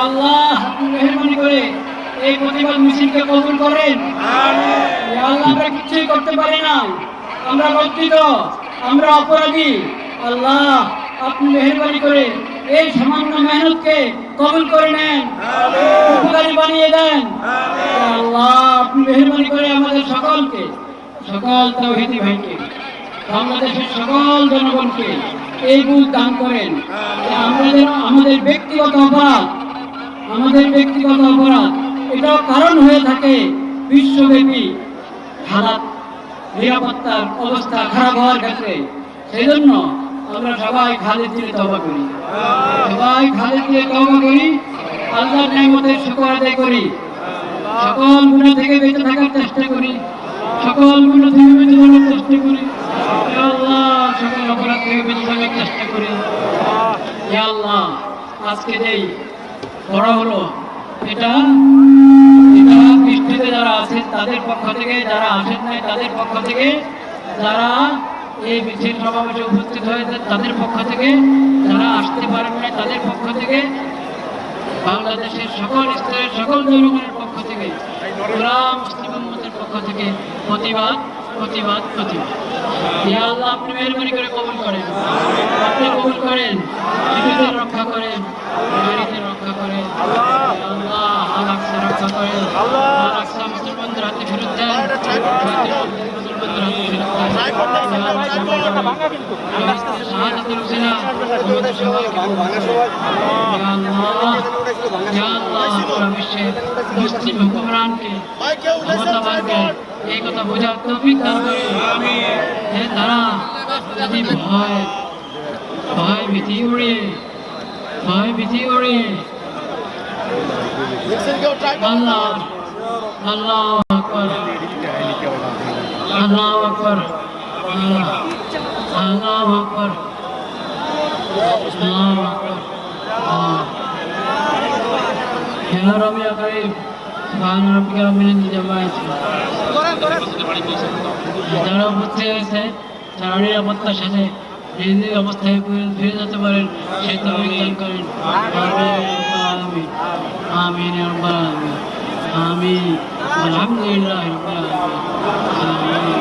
আল্লাহ আপনি মেহেরবানি করে এই প্রতিবাদ মিছিলকে কবুল করেন। ইয়া আল্লাহ আমরা কিছুই করতে পারি না, আমরা লজ্জিত, আমরা অপরাধী। আল্লাহ আপনি মেহেরবানি করে এই সামান্য মেহনতকে কবুল করে নেন, উপকারী বানিয়ে দেন। ইয়া আল্লাহ আপনি মেহেরবানি করে আমাদের সকলকে, সকল তাওহীদি ভাইকে, বাংলাদেশের সকল জনগণকে এই বুঝ দান করেন যে আমরা যেন আমাদের ব্যক্তিগত অপরাধ, এটাও কারণ হয়ে থাকে বিশ্বব্যাপী হালাত নিরাপত্তার অবস্থা খারাপ হওয়ার ক্ষেত্রে। সেই জন্য আমরা সবাই খালেদ দিলে তওবা করি, আল্লাহর নিয়ামতের শুকর আদায় করি, সকল গুনাহ থেকে বেঁচে থাকার চেষ্টা করি, সকল গুনাহ থেকে বেঁচে থাকার চেষ্টা করি। ইয়া আল্লাহ সকল অপরাধ থেকে বেঁচে থাকার চেষ্টা করি। ইয়া আল্লাহ আজকে যেই বড় হলো এটা বৃষ্টিতে যারা আছেন তাদের পক্ষ থেকে, যারা আসেন নাই তাদের পক্ষ থেকে, যারা এই মিছিল সমাবেশে উপস্থিত হয়েছে তাদের পক্ষ থেকে, যারা আসতে পারেন নাই তাদের পক্ষ থেকে, বাংলাদেশের সকল স্তরের সকল জনগণের পক্ষ থেকে, পুরা মুসলিম উম্মতের পক্ষ থেকে প্রতিবাদ প্রতিবাদ প্রতিবাদ। ইয়া আল্লাহ আপনি মেহেরবানি করে কবুল করেন, আপনি কবুল করেন, শিশুদের রক্ষা করেন, নারীদের রক্ষা করেন। আল্লাহ আল-আকসা রক্ষা করেন, আল-আকসা মুসলমানদের হাতে ফেরত দেন, মুসলমানদের হাতে ফেরত দেন। শাহাদাতের উসিলা আমাদের সবাইকে বিশ্বের মুসলিম হুকুমরানকে, ক্ষমতাবানকে এই কথা বোঝার তৌফিক দান করে যে তারা যদি ভয় ভীতি উড়িয়ে আল্লাহ আল্লাহু আকবার, আল্লাহু আকবার, আল্লাহু আকবার, আল্লাহু আকবার। ইয়া রাব্বি ইয়া কারীম সুবহান রাব্বিকা রাব্বিল ইজ্জাতি আম্মা ইয়াসিফুন। যারা উপস্থিত হয়েছে তারা নিরাপত্তার সাথে নিজ অবস্থায় ফিরে যেতে পারেন সেই তৌফিক দান করেন। আমিন আমিন ইয়া রাব্বাল আলামিন। আমিন আলহামদুলিল্লাহি রাব্বিল আলামিন।